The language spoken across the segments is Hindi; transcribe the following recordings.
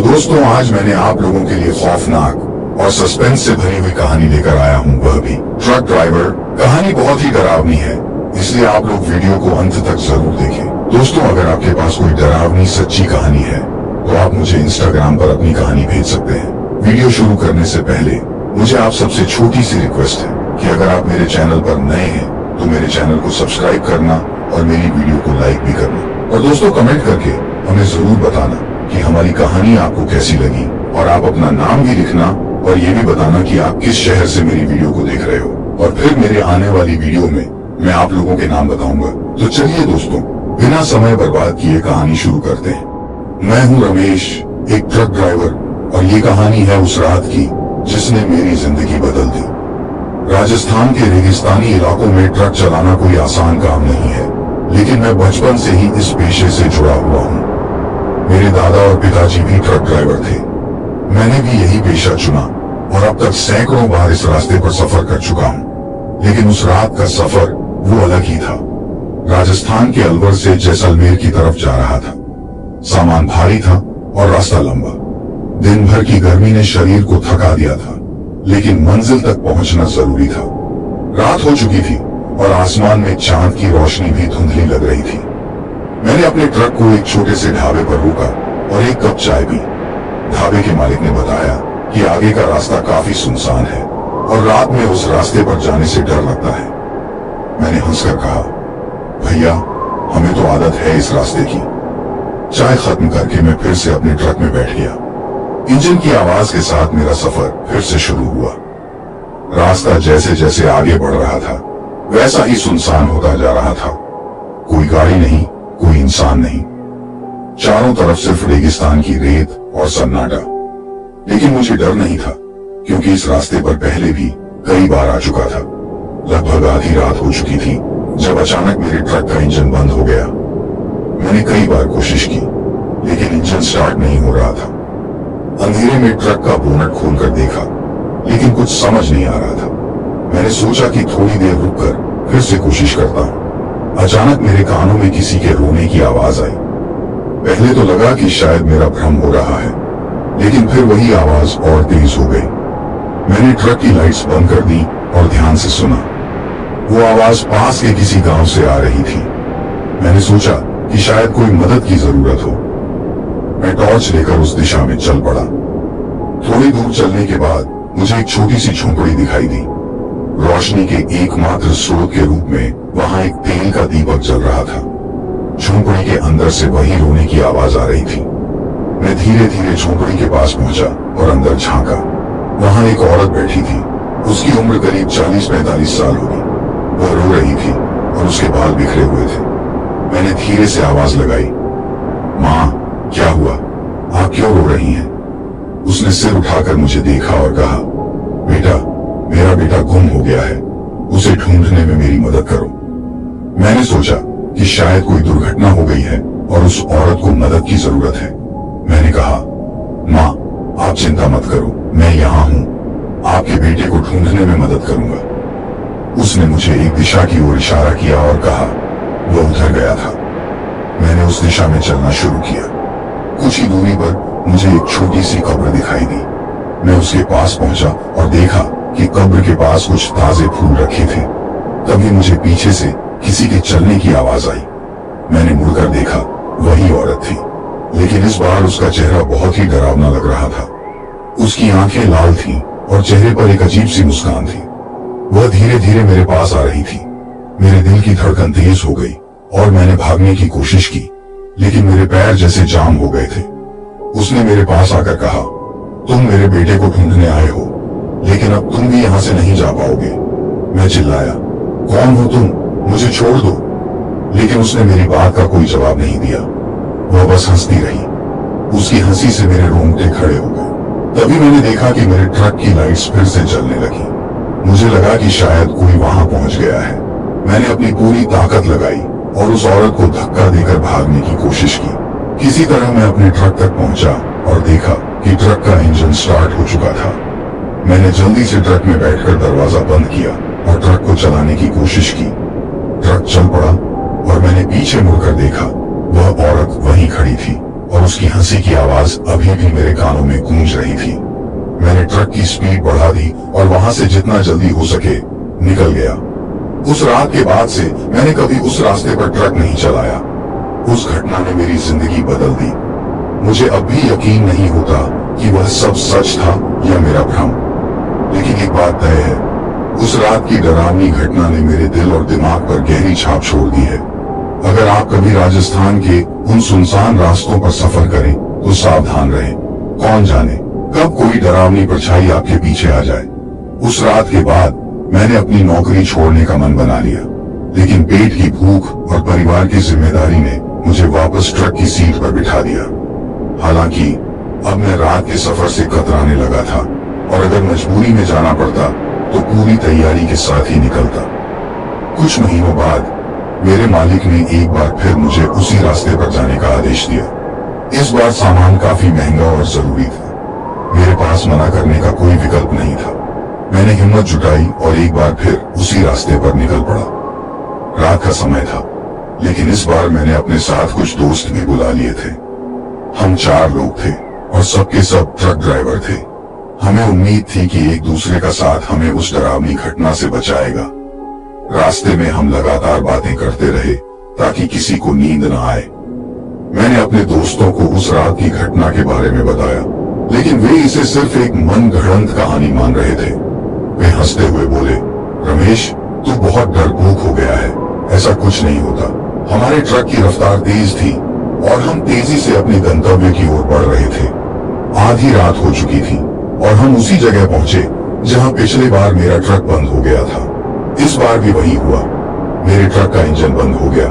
दोस्तों, आज मैंने आप लोगों के लिए खौफनाक और सस्पेंस से भरी हुई कहानी लेकर आया हूँ, वह भी ट्रक ड्राइवर। कहानी बहुत ही डरावनी है, इसलिए आप लोग वीडियो को अंत तक जरूर देखें। दोस्तों, अगर आपके पास कोई डरावनी सच्ची कहानी है तो आप मुझे इंस्टाग्राम पर अपनी कहानी भेज सकते हैं। वीडियो शुरू करने से पहले मुझे आप सबसे छोटी सी रिक्वेस्ट है कि अगर आप मेरे चैनल पर नए हैं तो मेरे चैनल को सब्सक्राइब करना और मेरी वीडियो को लाइक भी करना। और दोस्तों, कमेंट करके हमें जरूर बताना कि हमारी कहानी आपको कैसी लगी, और आप अपना नाम भी लिखना और ये भी बताना कि आप किस शहर से मेरी वीडियो को देख रहे हो। और फिर मेरे आने वाली वीडियो में मैं आप लोगों के नाम बताऊंगा। तो चलिए दोस्तों, बिना समय बर्बाद किए कहानी शुरू करते हैं। मैं हूँ रमेश, एक ट्रक ड्राइवर, और ये कहानी है उस रात की जिसने मेरी जिंदगी बदल दी। राजस्थान के रेगिस्तानी इलाकों में ट्रक चलाना कोई आसान काम नहीं है, लेकिन मैं बचपन से ही इस पेशे से जुड़ा हुआ हूँ। मेरे दादा और पिताजी भी ट्रक ड्राइवर थे। मैंने भी यही पेशा चुना और अब तक सैकड़ों बार इस रास्ते पर सफर कर चुका हूँ। लेकिन उस रात का सफर वो अलग ही था। राजस्थान के अलवर से जैसलमेर की तरफ जा रहा था। सामान भारी था और रास्ता लंबा। दिन भर की गर्मी ने शरीर को थका दिया था, लेकिन मंजिल तक पहुंचना जरूरी था। रात हो चुकी थी और आसमान में चांद की रोशनी भी धुंधली लग रही थी। मैंने अपने ट्रक को एक छोटे से ढाबे पर रोका और एक कप चाय पी। ढाबे के मालिक ने बताया कि आगे का रास्ता काफी सुनसान है और रात में उस रास्ते पर जाने से डर लगता है। मैंने हंसकर कहा, भैया, हमें तो आदत है इस रास्ते की। चाय खत्म करके मैं फिर से अपने ट्रक में बैठ गया। इंजन की आवाज के साथ मेरा सफर फिर से शुरू हुआ। रास्ता जैसे जैसे आगे बढ़ रहा था वैसा ही सुनसान होता जा रहा था। कोई गाड़ी नहीं, कोई इंसान नहीं। चारों तरफ सिर्फ रेगिस्तान की रेत और सन्नाटा। लेकिन मुझे डर नहीं था, क्योंकि इस रास्ते पर पहले भी कई बार आ चुका था। लगभग आधी रात हो चुकी थी जब अचानक मेरे ट्रक का इंजन बंद हो गया। मैंने कई बार कोशिश की, लेकिन इंजन स्टार्ट नहीं हो रहा था। अंधेरे में ट्रक का बोनट खोलकर देखा, लेकिन कुछ समझ नहीं आ रहा था। मैंने सोचा कि थोड़ी देर रुककर फिर से कोशिश करता हूँ। अचानक मेरे कानों में किसी के रोने की आवाज आई। पहले तो लगा कि शायद मेरा भ्रम हो रहा है, लेकिन फिर वही आवाज और तेज हो गई। मैंने ट्रक की लाइट्स बंद कर दी और ध्यान से सुना। वो आवाज पास के किसी गांव से आ रही थी। मैंने सोचा कि शायद कोई मदद की जरूरत हो। मैं टॉर्च लेकर उस दिशा में चल पड़ा। थोड़ी दूर चलने के बाद मुझे एक छोटी सी झोंपड़ी दिखाई दी। रोशनी के एकमात्र स्रोत के रूप में वहां एक तेल का दीपक जल रहा था। झोंपड़ी के अंदर से वही रोने की आवाज आ रही थी। मैं धीरे धीरे झोंपड़ी के पास पहुंचा और अंदर झांका। वहां एक औरत बैठी थी। उसकी उम्र करीब 40-45 साल होगी। वह रो रही थी और उसके बाल बिखरे हुए थे। मैंने धीरे से आवाज लगाई, माँ, क्या हुआ? आप क्यों रो रही हैं? उसने सिर उठाकर मुझे देखा और कहा, बेटा, मेरा बेटा गुम हो गया है। उसे ढूंढने में मेरी मदद करो। मैंने सोचा कि शायद कोई दुर्घटना हो गई है और उस औरत को मदद की जरूरत है। मैंने कहा, माँ, आप चिंता मत करो, मैं यहाँ हूँ। आपके बेटे को ढूंढने में मदद करूंगा। उसने मुझे एक दिशा की ओर इशारा किया और कहा, वह उधर गया था। मैंने उस दिशा में चलना शुरू किया। कुछ ही दूरी पर मुझे एक छोटी सी कब्र दिखाई दी। मैं उसके पास पहुंचा और देखा कि कब्र के पास कुछ ताजे फूल रखे थे। तभी मुझे पीछे से किसी के चलने की आवाज आई। मैंने मुड़कर देखा, वही औरत थी, लेकिन इस बार उसका चेहरा बहुत ही डरावना लग रहा था। उसकी आंखें लाल थीं और चेहरे पर एक अजीब सी मुस्कान थी। वह धीरे धीरे मेरे पास आ रही थी। मेरे दिल की धड़कन तेज हो गई और मैंने भागने की कोशिश की, लेकिन मेरे पैर जैसे जाम हो गए थे। उसने मेरे पास आकर कहा, तुम मेरे बेटे को ढूंढने आए हो, लेकिन अब तुम भी यहाँ से नहीं जा पाओगे। मैं चिल्लाया, कौन हो तुम? मुझे छोड़ दो। लेकिन उसने मेरी बात का कोई जवाब नहीं दिया। वह बस हंसती रही। उसकी हंसी से मेरे रोंगटे खड़े हो गए। तभी मैंने देखा कि मेरे ट्रक की लाइट्स फिर से जलने लगी। मुझे लगा कि शायद कोई वहां पहुंच गया है। मैंने अपनी पूरी ताकत लगाई और उस औरत को धक्का देकर भागने की कोशिश की। किसी तरह मैं अपने ट्रक तक पहुंचा और देखा कि ट्रक का इंजन स्टार्ट हो चुका था। मैंने जल्दी से ट्रक में बैठकर दरवाजा बंद किया और ट्रक को चलाने की कोशिश की। ट्रक चल पड़ा और मैंने पीछे मुड़कर देखा। वह औरत वहीं खड़ी थी और उसकी हंसी की आवाज अभी भी मेरे कानों में गूंज रही थी। मैंने ट्रक की स्पीड बढ़ा दी और वहां से जितना जल्दी हो सके निकल गया। उस रात के बाद से मैंने कभी उस रास्ते पर ट्रक नहीं चलाया। उस घटना ने मेरी जिंदगी बदल दी। मुझे अब भी यकीन नहीं होता कि वह सब सच था या मेरा भ्रम। लेकिन एक बात तय है, उस रात की डरावनी घटना ने मेरे दिल और दिमाग पर गहरी छाप छोड़ दी है। अगर आप कभी राजस्थान के उन सुनसान रास्तों पर सफर करें तो सावधान रहें। कौन जाने कब कोई डरावनी परछाई आपके पीछे आ जाए। उस रात के बाद मैंने अपनी नौकरी छोड़ने का मन बना लिया, लेकिन पेट की भूख और परिवार की जिम्मेदारी ने मुझे वापस ट्रक की सीट पर बिठा दिया। हालांकि अब मैं रात के सफर से कतराने लगा था और अगर मजबूरी में जाना पड़ता तो पूरी तैयारी के साथ ही निकलता। कुछ महीनों बाद मेरे मालिक ने एक बार फिर मुझे उसी रास्ते पर जाने का आदेश दिया। इस बार सामान काफी महंगा और जरूरी था। मेरे पास मना करने का कोई विकल्प नहीं था। मैंने हिम्मत जुटाई और एक बार फिर उसी रास्ते पर निकल पड़ा। रात का समय था, लेकिन इस बार मैंने अपने साथ कुछ दोस्त भी बुला लिए थे। हम 4 लोग थे और सबके सब ट्रक ड्राइवर थे। हमें उम्मीद थी कि एक दूसरे का साथ हमें उस डरावनी घटना से बचाएगा। रास्ते में हम लगातार बातें करते रहे ताकि किसी को नींद न आए। मैंने अपने दोस्तों को उस रात की घटना के बारे में बताया, लेकिन वे इसे सिर्फ एक मन गढ़ंत कहानी मान रहे थे। वे हंसते हुए बोले, रमेश, तू बहुत डरपोक हो गया है, ऐसा कुछ नहीं होता। हमारे ट्रक की रफ्तार तेज थी और हम तेजी से अपने गंतव्य की ओर बढ़ रहे थे। आधी रात हो चुकी थी और हम उसी जगह पहुंचे जहां पिछली बार मेरा ट्रक बंद हो गया था। इस बार भी वही हुआ। मेरे ट्रक का इंजन बंद हो गया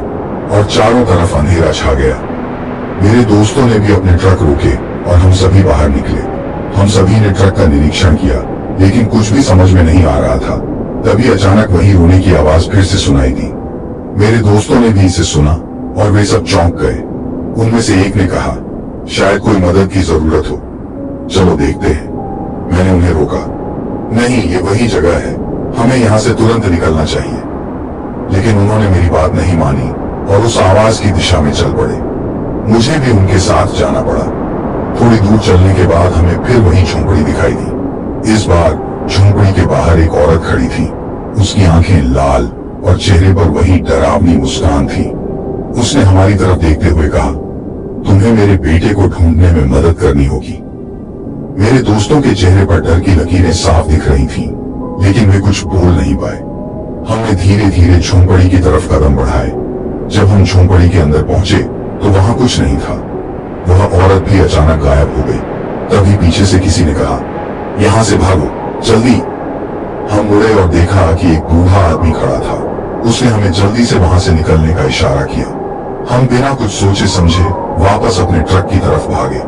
और चारों तरफ अंधेरा छा गया। मेरे दोस्तों ने भी अपने ट्रक रोके और हम सभी बाहर निकले। हम सभी ने ट्रक का निरीक्षण किया, लेकिन कुछ भी समझ में नहीं आ रहा था। तभी अचानक वही रोने की आवाज फिर से सुनाई दी। मेरे दोस्तों ने भी इसे सुना और वे सब चौंक गए। उनमें से एक ने कहा, शायद कोई मदद की जरूरत हो, चलो देखते हैं। मैंने उन्हें रोका, नहीं, ये वही जगह है, हमें यहाँ से तुरंत निकलना चाहिए। लेकिन उन्होंने मेरी बात नहीं मानी और उस आवाज की दिशा में चल पड़े। मुझे भी उनके साथ जाना पड़ा। थोड़ी दूर चलने के बाद हमें फिर वही झोंपड़ी दिखाई दी। इस बार झोंपड़ी के बाहर एक औरत खड़ी थी। उसकी आंखें लाल और चेहरे पर वही डरावनी मुस्कान थी। उसने हमारी तरफ देखते हुए कहा, तुम्हें मेरे बेटे को ढूंढने में मदद करनी होगी। मेरे दोस्तों के चेहरे पर डर की लकीरें साफ दिख रही थीं, लेकिन वे कुछ बोल नहीं पाए। हमने धीरे धीरे झोंपड़ी की तरफ कदम बढ़ाए। जब हम झोंपड़ी के अंदर पहुंचे तो वहां कुछ नहीं था। वह औरत भी अचानक गायब हो गई। तभी पीछे से किसी ने कहा, यहां से भागो, जल्दी। हम मुड़े और देखा कि एक बूढ़ा आदमी खड़ा था। उसने हमें जल्दी से वहां से निकलने का इशारा किया। हम बिना कुछ सोचे समझे वापस अपने ट्रक की तरफ भागे।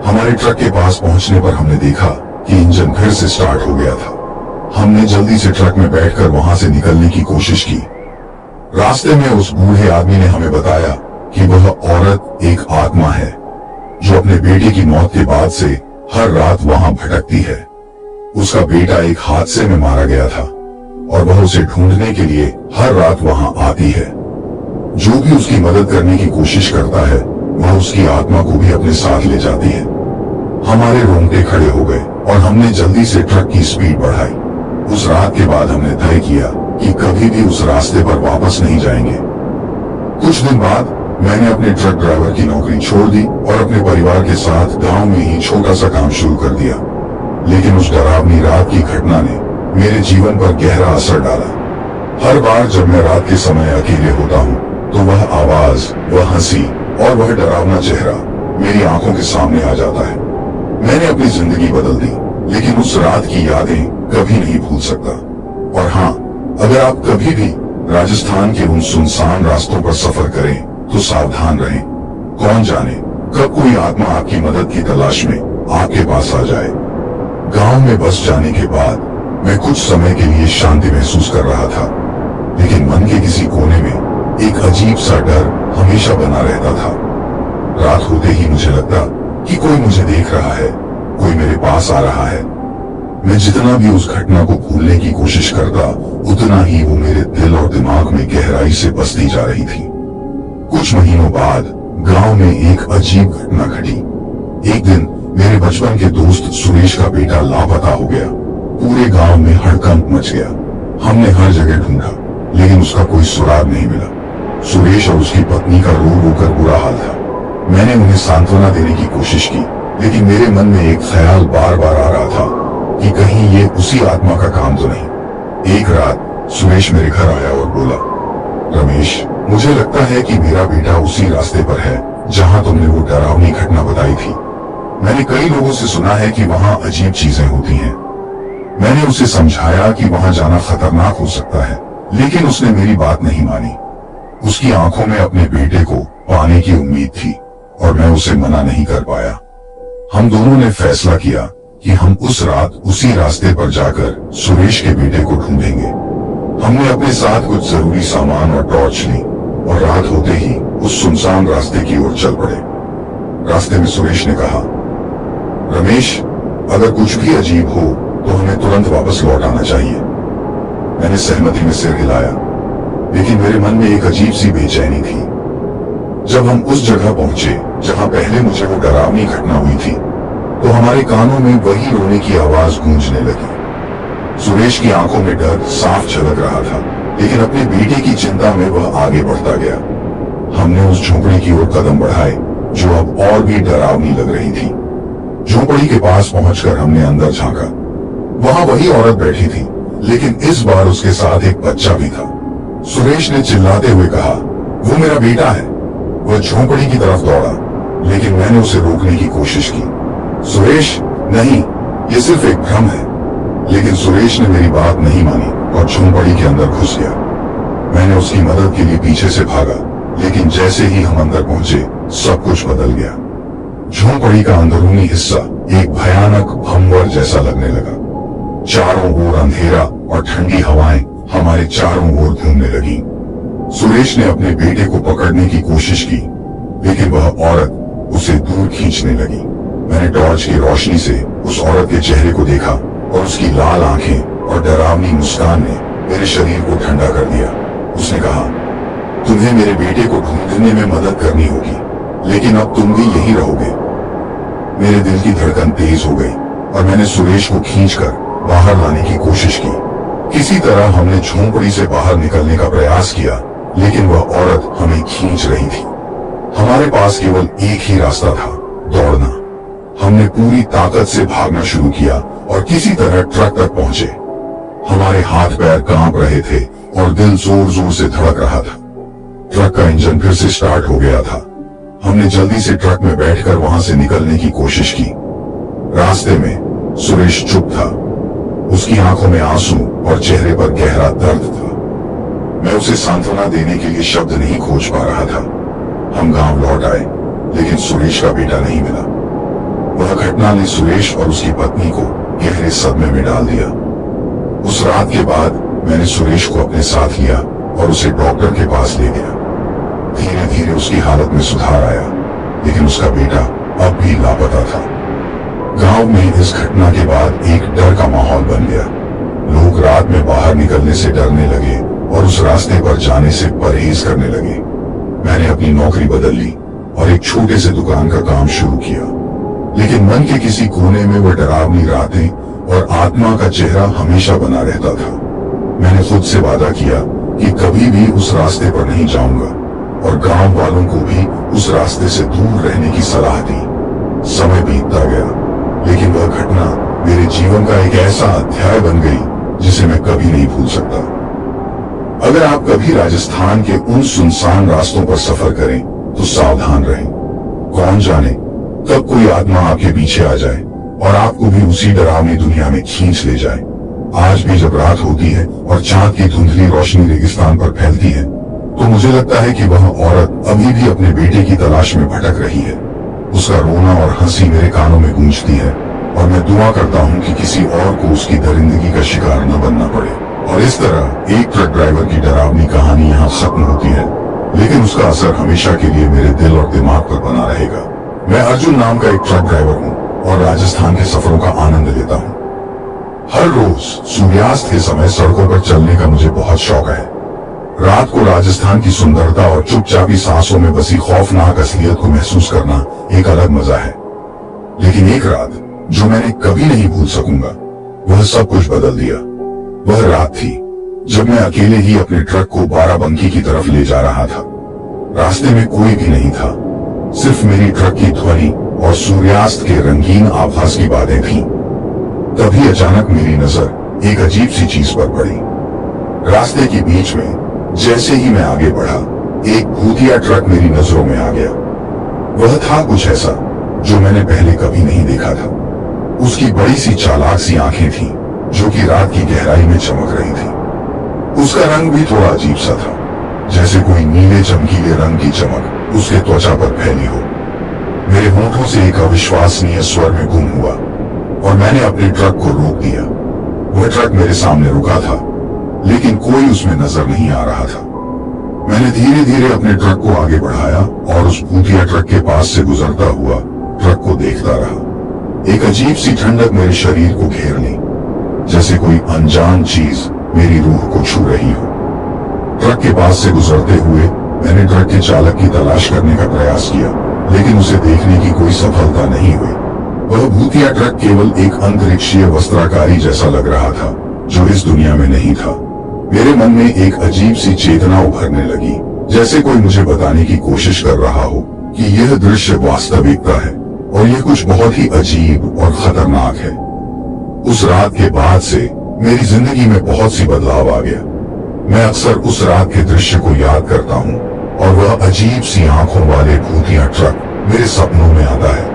हमारे ट्रक के पास पहुंचने पर हमने देखा कि इंजन फिर से स्टार्ट हो गया था। हमने जल्दी से ट्रक में बैठकर वहां से निकलने की कोशिश की। रास्ते में उस बूढ़े आदमी ने हमें बताया कि वह औरत एक आत्मा है जो अपने बेटे की मौत के बाद से हर रात वहां भटकती है। उसका बेटा एक हादसे में मारा गया था और वह उसे ढूंढने के लिए हर रात वहां आती है। जो भी उसकी मदद करने की कोशिश करता है वह उसकी आत्मा को भी अपने साथ ले जाती है। हमारे रोंगटे खड़े हो गए और हमने जल्दी से ट्रक की स्पीड बढ़ाई। उस रात के बाद हमने तय किया कि कभी भी उस रास्ते पर वापस नहीं जाएंगे। कुछ दिन बाद मैंने अपने ट्रक ड्राइवर की नौकरी छोड़ दी और अपने परिवार के साथ गांव में ही छोटा सा काम शुरू कर दिया। लेकिन उस डरावनी रात की घटना ने मेरे जीवन पर गहरा असर डाला। हर बार जब मैं रात के समय अकेले होता हूँ तो वह आवाज, वह हंसी और वह डरावना चेहरा मेरी आंखों के सामने आ जाता है। मैंने अपनी जिंदगी बदल दी, लेकिन उस रात की यादें कभी नहीं भूल सकता। और हाँ, अगर आप कभी भी राजस्थान के उन सुनसान रास्तों पर सफर करें तो सावधान रहें। कौन जाने कब कोई आत्मा आपकी मदद की तलाश में आपके पास आ जाए। गांव में बस जाने के बाद मैं कुछ समय के लिए शांति महसूस कर रहा था, लेकिन मन के किसी कोने में एक अजीब सा डर हमेशा बना रहता था। रात होते ही मुझे लगता कि कोई मुझे देख रहा है, कोई मेरे पास आ रहा है। मैं जितना भी उस घटना को भूलने की कोशिश करता, उतना ही वो मेरे दिल और दिमाग में गहराई से बसती जा रही थी। कुछ महीनों बाद गांव में एक अजीब घटना घटी। एक दिन मेरे बचपन के दोस्त सुरेश का बेटा लापता हो गया। पूरे गांव में हड़कंप मच गया। हमने हर जगह ढूंढा, लेकिन उसका कोई सुराग नहीं मिला। सुरेश और उसकी पत्नी का रो रो कर बुरा हाल था। मैंने उन्हें सांत्वना देने की कोशिश की, लेकिन मेरे मन में एक ख्याल बार बार आ रहा था कि कहीं ये उसी आत्मा का काम तो नहीं। एक रात सुरेश मेरे घर आया और बोला, रमेश, मुझे लगता है कि मेरा बेटा उसी रास्ते पर है जहां तुमने वो डरावनी घटना बताई थी। मैंने कई लोगों से सुना है कि वहां अजीब चीजें होती हैं। मैंने उसे समझाया कि वहां जाना खतरनाक हो सकता है, लेकिन उसने मेरी बात नहीं मानी। उसकी आंखों में अपने बेटे को पाने की उम्मीद थी और मैं उसे मना नहीं कर पाया। हम दोनों ने फैसला किया कि हम उस रात उसी रास्ते पर जाकर सुरेश के बेटे को ढूंढेंगे। हमने अपने साथ कुछ जरूरी सामान और टॉर्च ली और रात होते ही उस सुनसान रास्ते की ओर चल पड़े। रास्ते में सुरेश ने कहा, रमेश, अगर कुछ भी अजीब हो तो हमें तुरंत वापस लौट आना चाहिए। मैंने सहमति में सिर हिलाया, लेकिन मेरे मन में एक अजीब सी बेचैनी थी। जब हम उस जगह पहुंचे जहां पहले मुझे वो डरावनी घटना हुई थी, तो हमारे कानों में वही रोने की आवाज गूंजने लगी। सुरेश की आंखों में डर साफ झलक रहा था, लेकिन अपने बेटे की चिंता में वह आगे बढ़ता गया। हमने उस झोंपड़ी की ओर कदम बढ़ाए, जो अब और भी डरावनी लग रही थी। झोंपड़ी के पास पहुंचकर हमने अंदर झांका। वहां वही औरत बैठी थी, लेकिन इस बार उसके साथ एक बच्चा भी था। सुरेश ने चिल्लाते हुए कहा, वो मेरा बेटा है। वह झोंपड़ी की तरफ दौड़ा, लेकिन मैंने उसे रोकने की कोशिश की। सुरेश, नहीं, ये सिर्फ एक भ्रम है। लेकिन सुरेश ने मेरी बात नहीं मानी और झोंपड़ी के अंदर घुस गया। मैंने उसकी मदद के लिए पीछे से भागा, लेकिन जैसे ही हम अंदर पहुंचे, सब कुछ बदल गया। झोंपड़ी का अंदरूनी हिस्सा एक भयानक भंवर जैसा लगने लगा। चारों ओर अंधेरा और ठंडी हवाएं हमारे चारों ओर घूमने लगी। सुरेश ने अपने बेटे को पकड़ने की कोशिश की, लेकिन वह औरत उसे दूर खींचने लगी। मैंने टॉर्च की रोशनी से उस औरत के चेहरे को देखा और उसकी लाल आंखें और डरावनी मुस्कान ने मेरे शरीर को ठंडा कर दिया। उसने कहा, तुम्हें मेरे बेटे को ढूंढने में मदद करनी होगी, लेकिन अब तुम भी यहीं रहोगे। मेरे दिल की धड़कन तेज हो गई और मैंने सुरेश को खींचकर बाहर लाने की कोशिश की। किसी तरह हमने झोंपड़ी से बाहर निकलने का प्रयास किया, लेकिन वह औरत हमें खींच रही थी। हमारे पास केवल एक ही रास्ता था, दौड़ना। हमने पूरी ताकत से भागना शुरू किया और किसी तरह ट्रक तक पहुंचे। हमारे हाथ पैर कांप रहे थे और दिल जोर जोर से धड़क रहा था। ट्रक का इंजन फिर से स्टार्ट हो गया था। हमने जल्दी से ट्रक में बैठकर वहां से निकलने की कोशिश की। रास्ते में सुरेश चुप था। उसकी आंखों में आंसू और चेहरे पर गहरा दर्द था। मैं उसे सांत्वना देने के लिए शब्द नहीं खोज पा रहा था। हम गांव लौट आए, लेकिन सुरेश का बेटा नहीं मिला। वह घटना ने सुरेश और उसकी पत्नी को गहरे सदमे में डाल दिया। उस रात के बाद मैंने सुरेश को अपने साथ लिया और उसे डॉक्टर के पास ले गया। धीरे धीरे उसकी हालत में सुधार आया, लेकिन उसका बेटा अब भी लापता था। गांव में इस घटना के बाद एक डर का माहौल बन गया। लोग रात में बाहर निकलने से डरने लगे और उस रास्ते पर जाने से परहेज करने लगे। मैंने अपनी नौकरी बदल ली और एक छोटे से दुकान का काम शुरू किया, लेकिन मन के किसी कोने में वह डरावनी रातें और आत्मा का चेहरा हमेशा बना रहता था। मैंने खुद से वादा किया कि कभी भी उस रास्ते पर नहीं जाऊंगा और गांव वालों को भी उस रास्ते से दूर रहने की सलाह दी। समय बीतता गया, लेकिन वह घटना मेरे जीवन का एक ऐसा अध्याय बन गई जिसे मैं कभी नहीं भूल सकता। अगर आप कभी राजस्थान के उन सुनसान रास्तों पर सफर करें तो सावधान रहें। कौन जाने कब कोई आत्मा आपके पीछे आ जाए और आपको भी उसी डरावनी दुनिया में खींच ले जाए। आज भी जब रात होती है और चांद की धुंधली रोशनी रेगिस्तान पर फैलती है, तो मुझे लगता है कि वह औरत अभी भी अपने बेटे की तलाश में भटक रही है। उसका रोना और हंसी मेरे कानों में गूंजती है और मैं दुआ करता हूँ कि किसी और को उसकी दरिंदगी का शिकार न बनना पड़े। और इस तरह एक ट्रक ड्राइवर की डरावनी कहानी यहाँ खत्म होती है, लेकिन उसका असर हमेशा के लिए मेरे दिल और दिमाग पर बना रहेगा। मैं अर्जुन नाम का एक ट्रक ड्राइवर हूँ और राजस्थान के सफरों का आनंद लेता हूँ। हर रोज सूर्यास्त के समय सड़कों पर चलने का मुझे बहुत शौक है। रात को राजस्थान की सुंदरता और चुपचापी सांसों में बसी खौफनाक असलियत को महसूस करना एक अलग मजा है। लेकिन एक रात जो मैंने कभी नहीं भूल सकूंगा, वह सब कुछ बदल दिया। वह रात थी जब मैं अकेले ही अपने ट्रक को बाराबंकी की तरफ ले जा रहा था। रास्ते में कोई भी नहीं था, सिर्फ मेरी ट्रक की ध्वनि और सूर्यास्त के रंगीन आभास की बातें थीं। तभी अचानक मेरी नजर एक अजीब सी चीज पर पड़ी। रास्ते के बीच में जैसे ही मैं आगे बढ़ा, एक भूतिया ट्रक मेरी नजरों में आ गया। वह था कुछ ऐसा जो मैंने पहले कभी नहीं देखा था। उसकी बड़ी सी चालाक सी आंखें थीं, जो कि रात की गहराई में चमक रही थी। उसका रंग भी थोड़ा अजीब सा था, जैसे कोई नीले चमकीले रंग की चमक उसके त्वचा पर फैली हो। मेरे होठों से एक अविश्वसनीय स्वर में गुम हुआ और मैंने अपने ट्रक को रोक दिया। वह ट्रक मेरे सामने रुका था, लेकिन कोई उसमें नजर नहीं आ रहा था। मैंने धीरे धीरे अपने ट्रक को आगे बढ़ाया और उस भूतिया ट्रक के पास से गुजरता हुआ ट्रक को देखता रहा। एक अजीब सी ठंडक मेरे शरीर को घेर ली, जैसे कोई अनजान चीज मेरी रूह को छू रही हो। ट्रक के पास से गुजरते हुए मैंने ट्रक के चालक की तलाश करने का प्रयास किया, लेकिन उसे देखने की कोई सफलता नहीं हुई। वह भूतिया ट्रक केवल एक अंतरिक्षीय वस्त्राकारी जैसा लग रहा था, जो इस दुनिया में नहीं था। मेरे मन में एक अजीब सी चेतना उभरने लगी, जैसे कोई मुझे बताने की कोशिश कर रहा हो कि यह दृश्य वास्तविकता है और यह कुछ बहुत ही अजीब और खतरनाक है। उस रात के बाद से मेरी जिंदगी में बहुत सी बदलाव आ गया। मैं अक्सर उस रात के दृश्य को याद करता हूँ और वह अजीब सी आंखों वाले भूतिया ट्रक मेरे सपनों में आता है।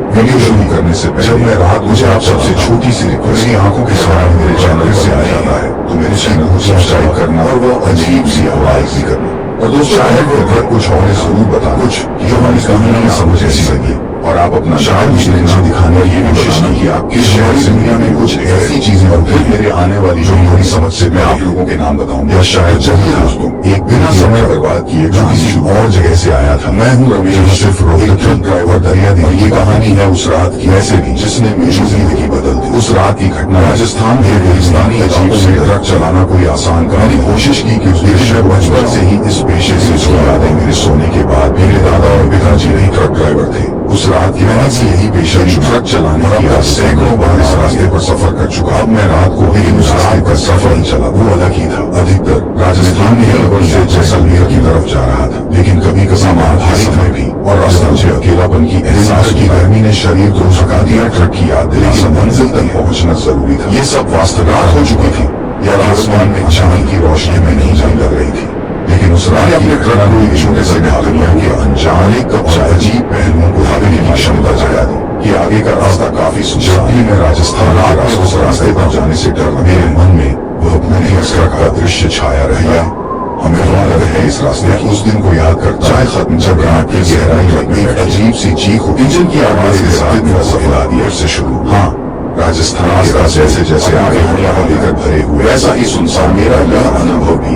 वीडियो शुरू करने से पहले जब मैं रात मुझे आप सबसे छोटी सी रिक्वेस्ट, मेरी आंखों के सामने मेरे चैनल से आ जाता है तो मेरे चैनल को सब्सक्राइब करना और वह अजीब सी आवाज भी करना। और दोस्तों, शायद वो ट्रक कुछ और जरूर बता, कुछ जो हमारी कहानी में समझ ऐसी लगी। और आप अपना शायद मुझे दिखाने और ये भी बताना कि आपकी शहर से दुनिया में कुछ ऐसी चीजें होती हैं मेरे आने वाली जो मेरी समझ से मैं आप लोगों के नाम बताऊंगा। या शायद चलिए दोस्तों, एक बिना समय बर्बाद किए जो किसी और जगह से आया था। मैं हूँ रमेश, सिर्फ रोहित ट्रक ड्राइवर दरिया दी। ये कहानी है उस रात की, ऐसे भी जिसने मेरी जिंदगी बदल दी। उस रात की घटना राजस्थान के रेगिस्तानी इलाकों में ट्रक चलाना कोई आसान काम। मैंने कोशिश की कि उस देश में बचपन से ही इस पेशे से जुड़ी यादें मेरे सोने के बाद। मेरे दादा और पिताजी नहीं ट्रक ड्राइवर थे। उस रात की मैंने से यही पेशा ट्रक चलाने की सैकड़ों बार इस रास्ते पर सफर कर चुका। अब मैं रात को, लेकिन उस रास्ते पर सफर नहीं चला, वो अलग ही था। अधिकतर राजस्थान में अलवर से जैसलमेर की तरफ जा रहा था, लेकिन कभी कभी भारी में भी और रास्ते मुझे अकेलापन की एहसास की गर्मी ने शरीर को झुका दिया। ट्रक की याद दिला, मंजिल तक पहुंचना जरूरी था। ये सब वास्तविकता हो चुकी थी या आसमान में चांद की रोशनी में नहीं जाने लग रही थी। लेकिन उस रात अपने ट्रक को एक छोटे से दुनिया के अनजाने अजीब पहलुओं को भागने की क्षमता जगा दी कि आगे का रास्ता काफी सुनसान। जब भी मैं राजस्थान उस रास्ते पर जाने से डर, मेरे मन में वह भूतिया ट्रक का दृश्य छाया रह गया। हमें वादा है इस रास्ते की, उस दिन को याद करता चाहे खत्म जब रात की गहराई में एक अजीब सी चीख, इंजन की आवाज के साथ मेरा सफर देर से शुरू। हाँ, राजस्थान जैसे जैसे आगे हरियाणा लेकर भरे हुए, ऐसा ही सुनसान मेरा यह अनुभव भी